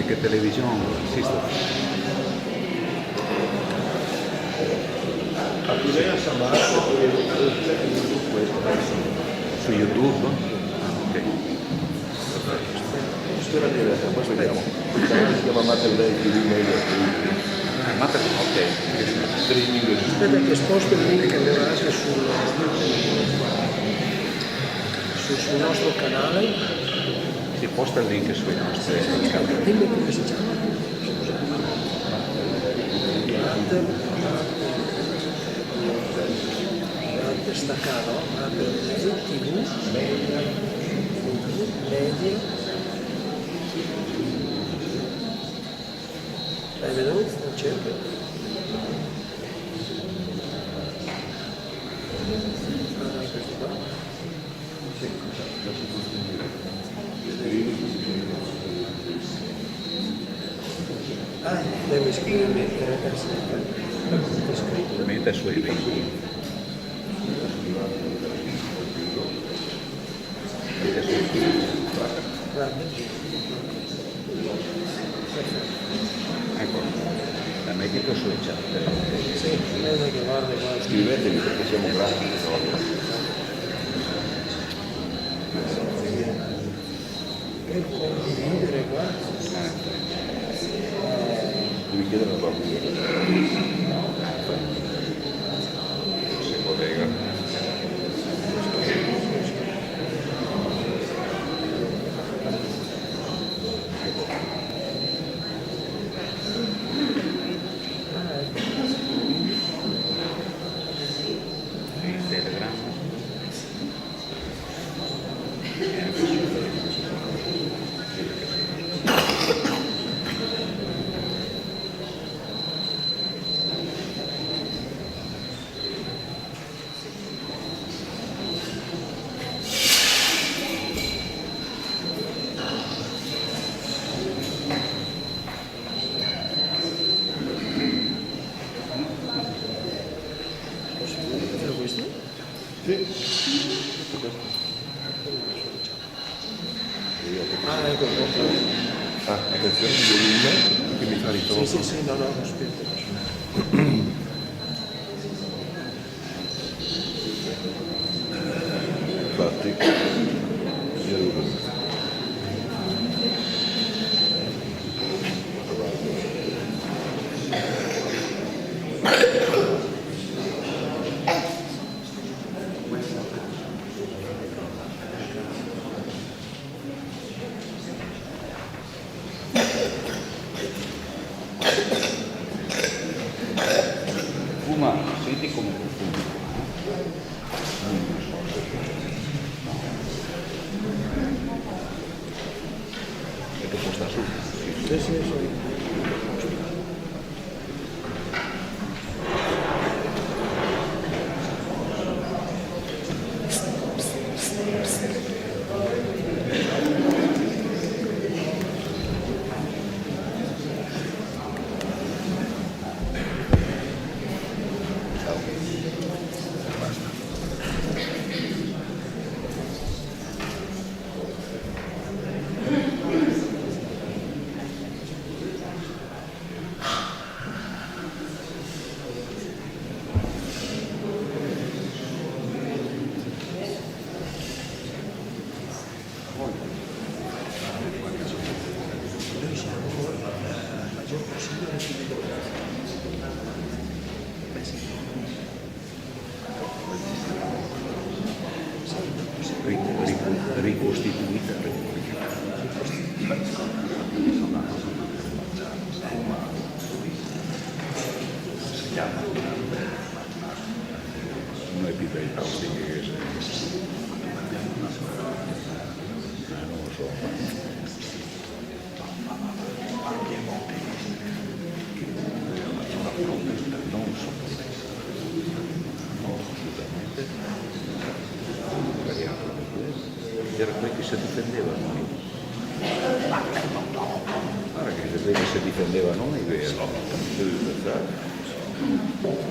che televisione esistono? A Pulea San Marco Su YouTube? Ah, ok. spera di vedere, poi vediamo. Il canale si chiama Mater Dei TV Media Ok. streaming. Aspetta che sposto il link che andrà anche sul nostro canale. Si posta il link sui nostri canali. Dimmi come si chiama. Mater staccato, Mater TV Media. Hai veduto? Non cerca. Questo qua. Devo scrivere scritto. Mette sui link. Guarda. Ecco, la mettete sui chat. Sì, vedo che guarda qua. Scrivetevi perché siamo gratis. Per condividere qua. Devi chiedere una bambina. Si collega. Telegram. Questo? Sì. Ah, ecco qua. Ah, attenzione, il volume che mi fa ritorno. Sì, no, aspetta. Infatti, Fuma, senti come fuma. Perché può stare su. Sì. Noi siamo la maggior possibile Ricostituita. Si chiama uno più bei posti che non lo so. Non so, assolutamente. Era quelli che si difendevano. Guarda che quelli che si difendevano è vero.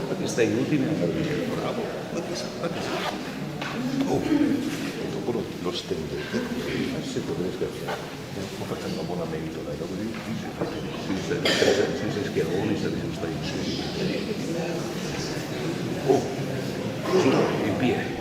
Perché stai ultimi a dire bravo. oh, dopo lo stendete così, se dovete scherzare, faccio un abbonamento, dai, dopo dice sen schiavoni, se stai in Oh, in piedi.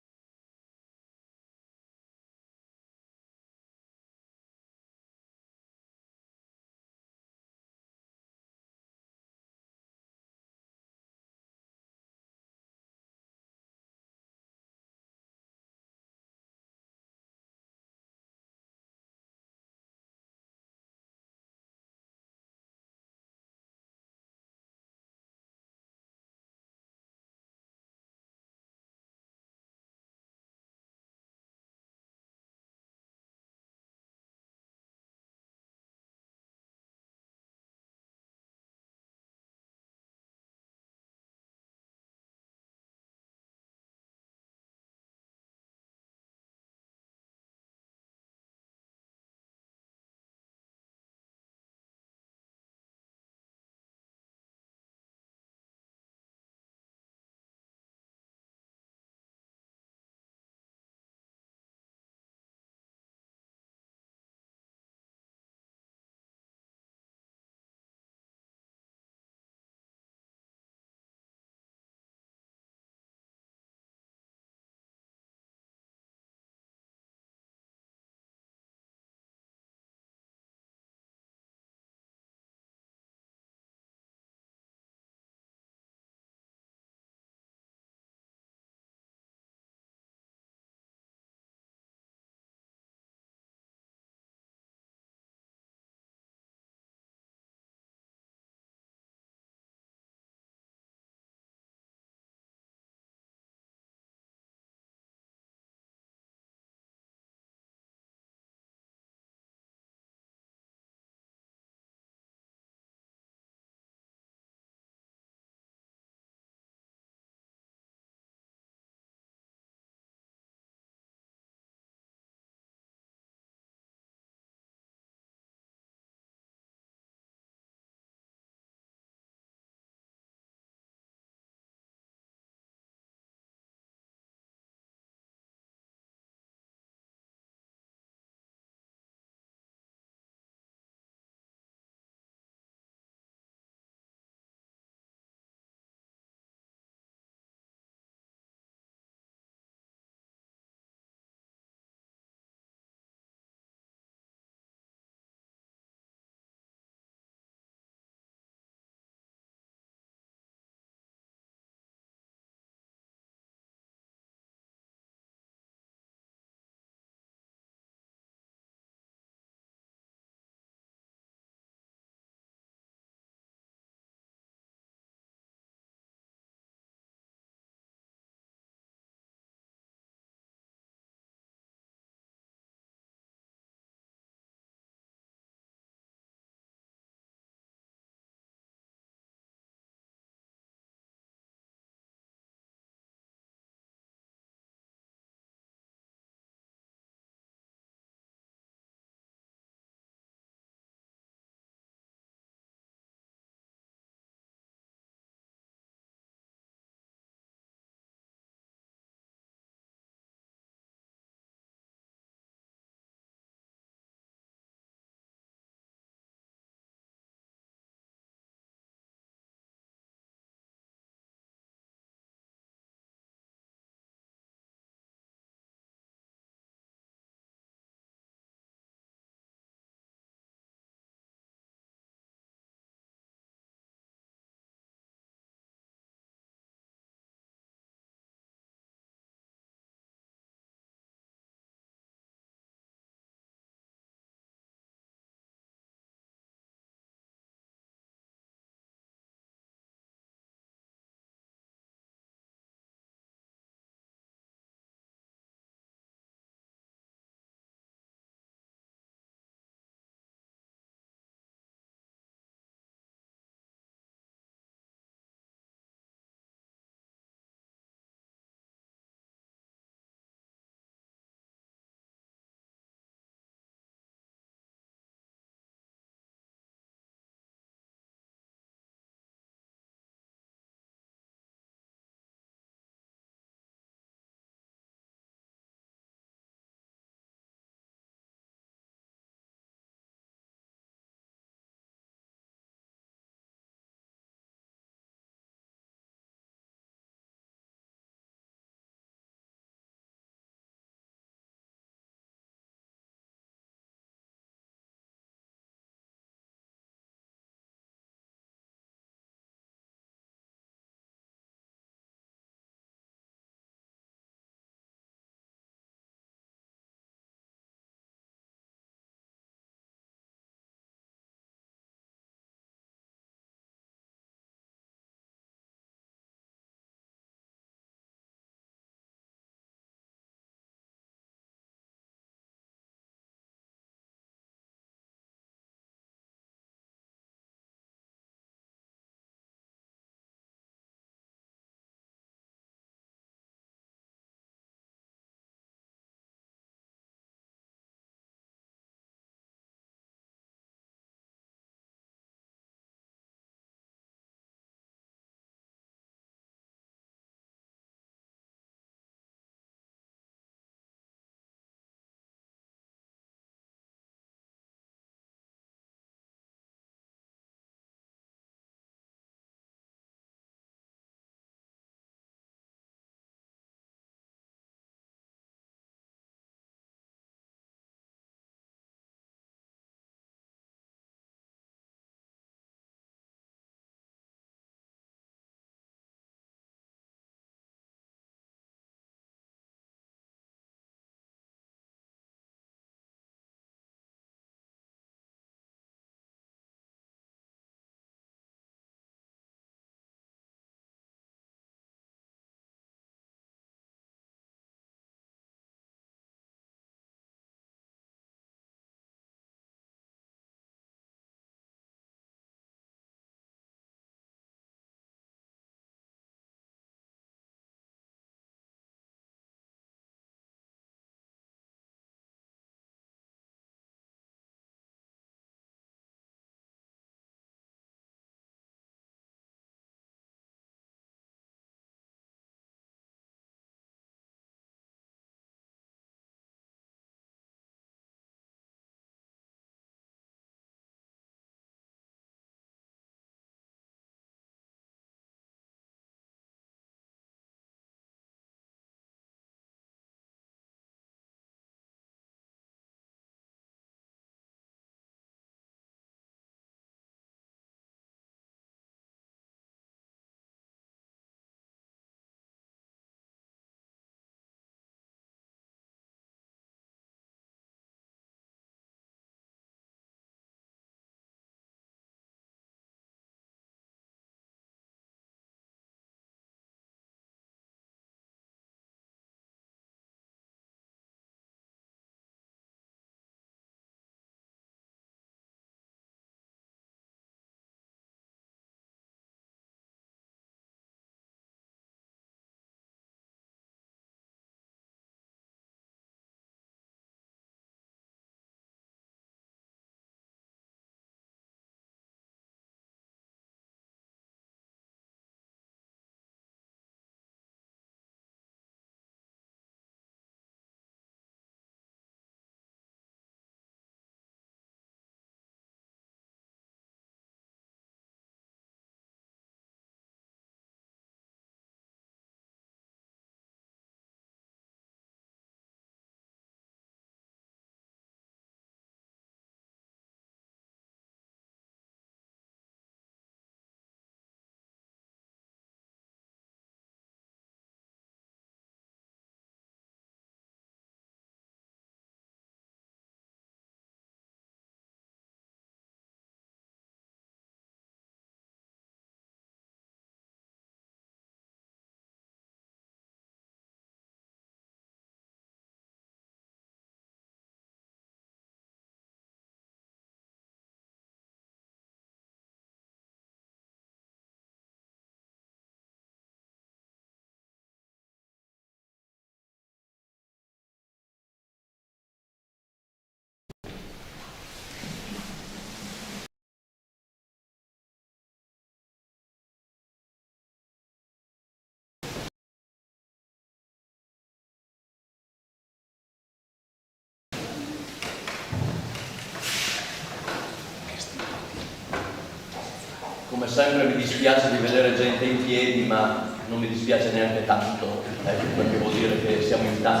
come sempre mi dispiace di vedere gente in piedi, ma non mi dispiace neanche tanto, perché vuol dire che siamo in tanti.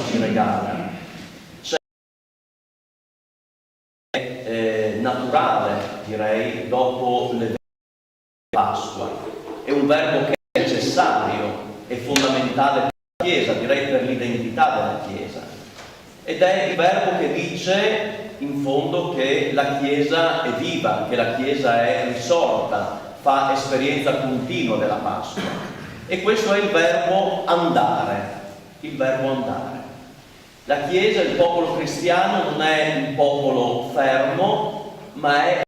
Ci regala. C'è naturale, direi, dopo le Pasqua. È un verbo che è necessario, è fondamentale per la Chiesa, direi per l'identità della Chiesa. Ed è il verbo che dice in fondo che la Chiesa è viva, che la Chiesa è risorta, fa esperienza continua della Pasqua. E questo è il verbo andare, il verbo andare. La Chiesa, il popolo cristiano, non è un popolo fermo, ma è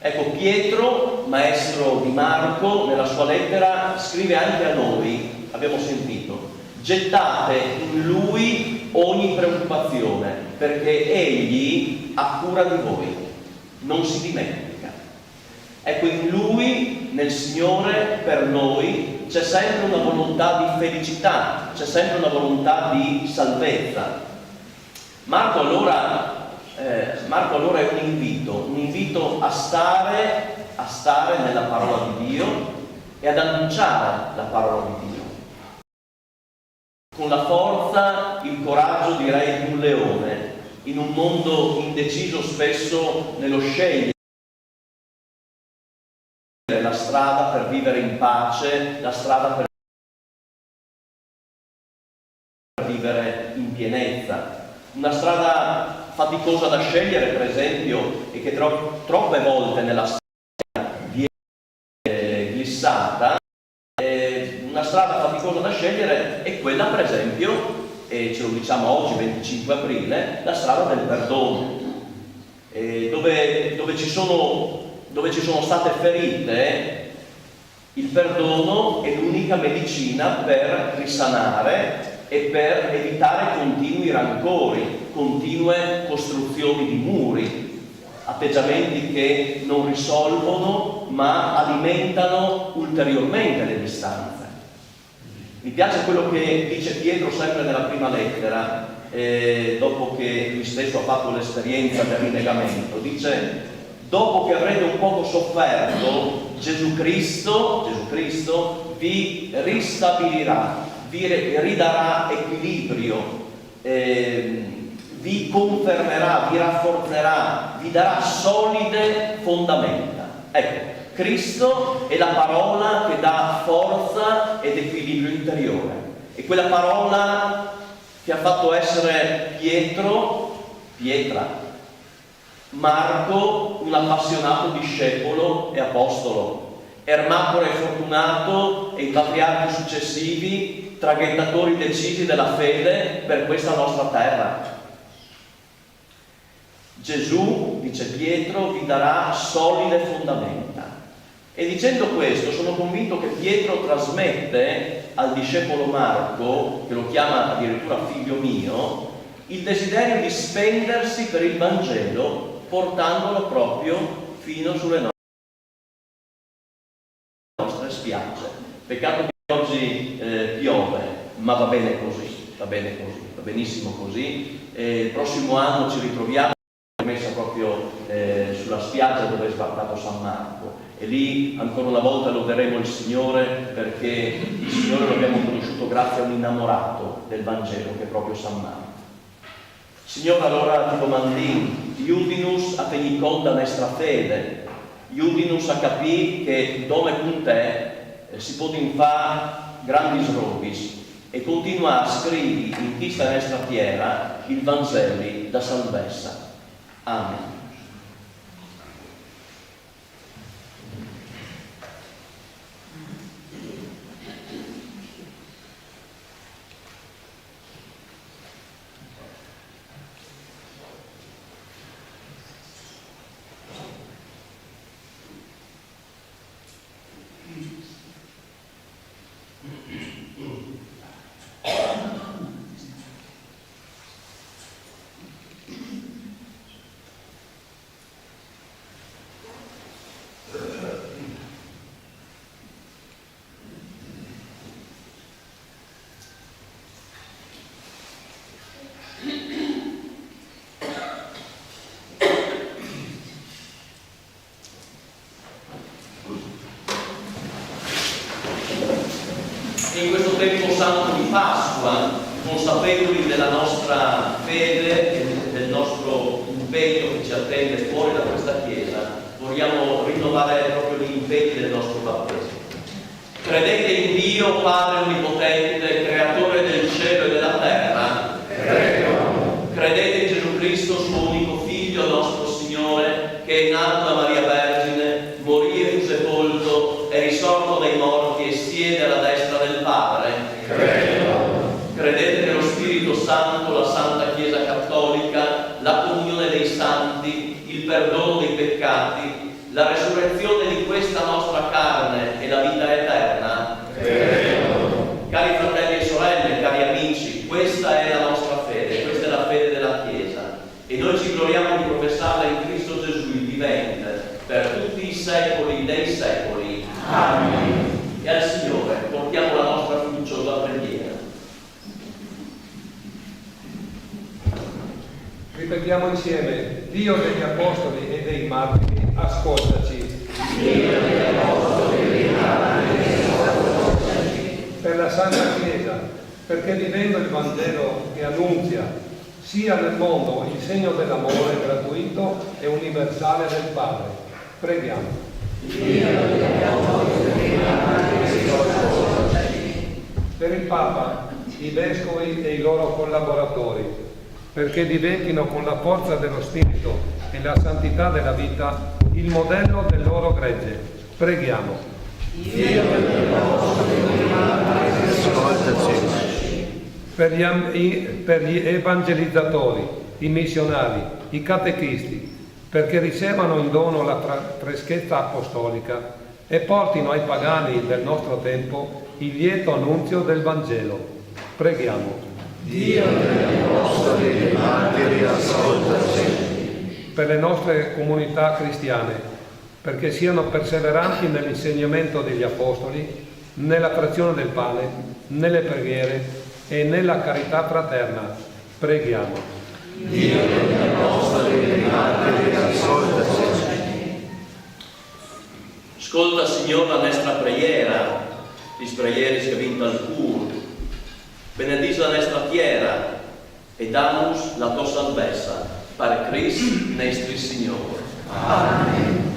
Ecco, Pietro, maestro di Marco, nella sua lettera scrive anche a noi, abbiamo sentito, gettate in lui ogni preoccupazione, perché egli ha cura di voi, non si dimentica. Ecco, in lui, nel Signore, per noi, c'è sempre una volontà di felicità, c'è sempre una volontà di salvezza. Marco allora è un invito a stare nella parola di Dio e ad annunciare la parola di Dio. Con la forza, il coraggio, direi, di un leone, in un mondo indeciso spesso nello scegliere la strada per vivere in pace, la strada per vivere in pienezza. Una strada faticosa da scegliere, per esempio, e che troppe volte nella storia viene glissata, una strada faticosa da scegliere è quella, per esempio, e ce lo diciamo oggi, 25 aprile, la strada del perdono, dove ci sono state ferite, il perdono è l'unica medicina per risanare e per evitare continui rancori, continue costruzioni di muri, atteggiamenti che non risolvono ma alimentano ulteriormente le distanze. Mi piace quello che dice Pietro sempre nella prima lettera, dopo che lui stesso ha fatto l'esperienza del rinnegamento. Dice: dopo che avrete un poco sofferto, Gesù Cristo vi ristabilirà, vi ridarà equilibrio, vi confermerà, vi rafforzerà, vi darà solide fondamenta. Ecco, Cristo è la parola che dà forza ed equilibrio interiore. È quella parola che ha fatto essere Pietra, Marco un appassionato discepolo e apostolo, Ermacora e Fortunato e i patriarchi successivi traghettatori decisi della fede per questa nostra terra. Gesù, dice Pietro, vi darà solide fondamenta. E dicendo questo sono convinto che Pietro trasmette al discepolo Marco, che lo chiama addirittura figlio mio, il desiderio di spendersi per il Vangelo portandolo proprio fino sulle nostre Peccato che oggi piove, ma va bene così, va bene così, va benissimo così. Il prossimo anno ci ritroviamo messa proprio sulla spiaggia dove è sbarcato San Marco, e lì ancora una volta loderemo il Signore, perché il Signore lo abbiamo conosciuto grazie a un innamorato del Vangelo che è proprio San Marco. Signore, allora ti domandiamo, aiutinus a tenere conto della nostra fede, aiutinus a capire che dove con te si possono fare grandi srobis e continuare a scrivere in questa nostra terra il Vangelo da salvezza. Amen. In questo tempo santo di Pasqua, consapevoli della nostra fede e del nostro impegno che ci attende fuori da questa Chiesa, vogliamo rinnovare proprio gli impegni del nostro battesimo. Credete in Dio, Padre Onnipotente, Creatore del cielo e della terra? Credo. Credete in Gesù Cristo, suo unico Figlio, nostro Signore, che è nato da Maria Vergine, morì e fu sepolto, è risorto dai morti e siede alla destra del Padre? Credo. Credete nello Spirito Santo, la Santa Chiesa Cattolica, la comunione dei santi, il perdono dei peccati, la resurrezione di questa nostra carne e la vita eterna? Credo. Cari fratelli e sorelle, cari amici, questa è la nostra fede, questa è la fede della Chiesa, e noi ci gloriamo di professarla in Cristo Gesù, il vivente, per tutti i secoli dei secoli. Amen. E al Signore portiamo la nostra fiduciosa preghiera. Ripetiamo insieme: Dio degli Apostoli e dei Martiri, ascoltaci. Dio degli Apostoli e dei Martiri, ascoltaci. Per la Santa Chiesa, perché vivendo il Vangelo che annunzia sia nel mondo il segno dell'amore gratuito e universale del Padre, preghiamo. Dio degli Apostoli e dei Martiri, ascoltaci. Per il Papa, i Vescovi e i loro collaboratori, perché diventino con la forza dello Spirito e la santità della vita il modello del loro gregge. Preghiamo. Dio degli Apostoli e dei Martiri, ascoltaci. Per gli evangelizzatori, i missionari, i catechisti, perché ricevano in dono la freschezza apostolica e portino ai pagani del nostro tempo il lieto annunzio del Vangelo. Preghiamo. Dio degli Apostoli e dei Martiri, ascoltaci. Per le nostre comunità cristiane, perché siano perseveranti nell'insegnamento degli Apostoli, nella frazione del pane, nelle preghiere e nella carità fraterna. Preghiamo. Dio degli Apostoli e dei Martiri, ascoltaci. Ascolta, Signore, la nostra preghiera, le preghiere che vinto al cur. Benedis la nostra tierra e damus la tua salvezza, per Cristo nostro Signore. Amen.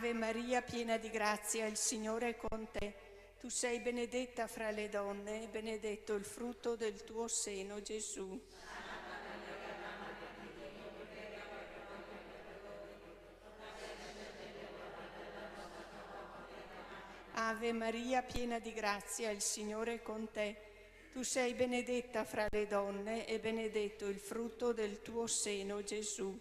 Ave Maria, piena di grazia, il Signore è con te. Tu sei benedetta fra le donne e benedetto il frutto del tuo seno, Gesù. Ave Maria, piena di grazia, il Signore è con te. Tu sei benedetta fra le donne e benedetto il frutto del tuo seno, Gesù.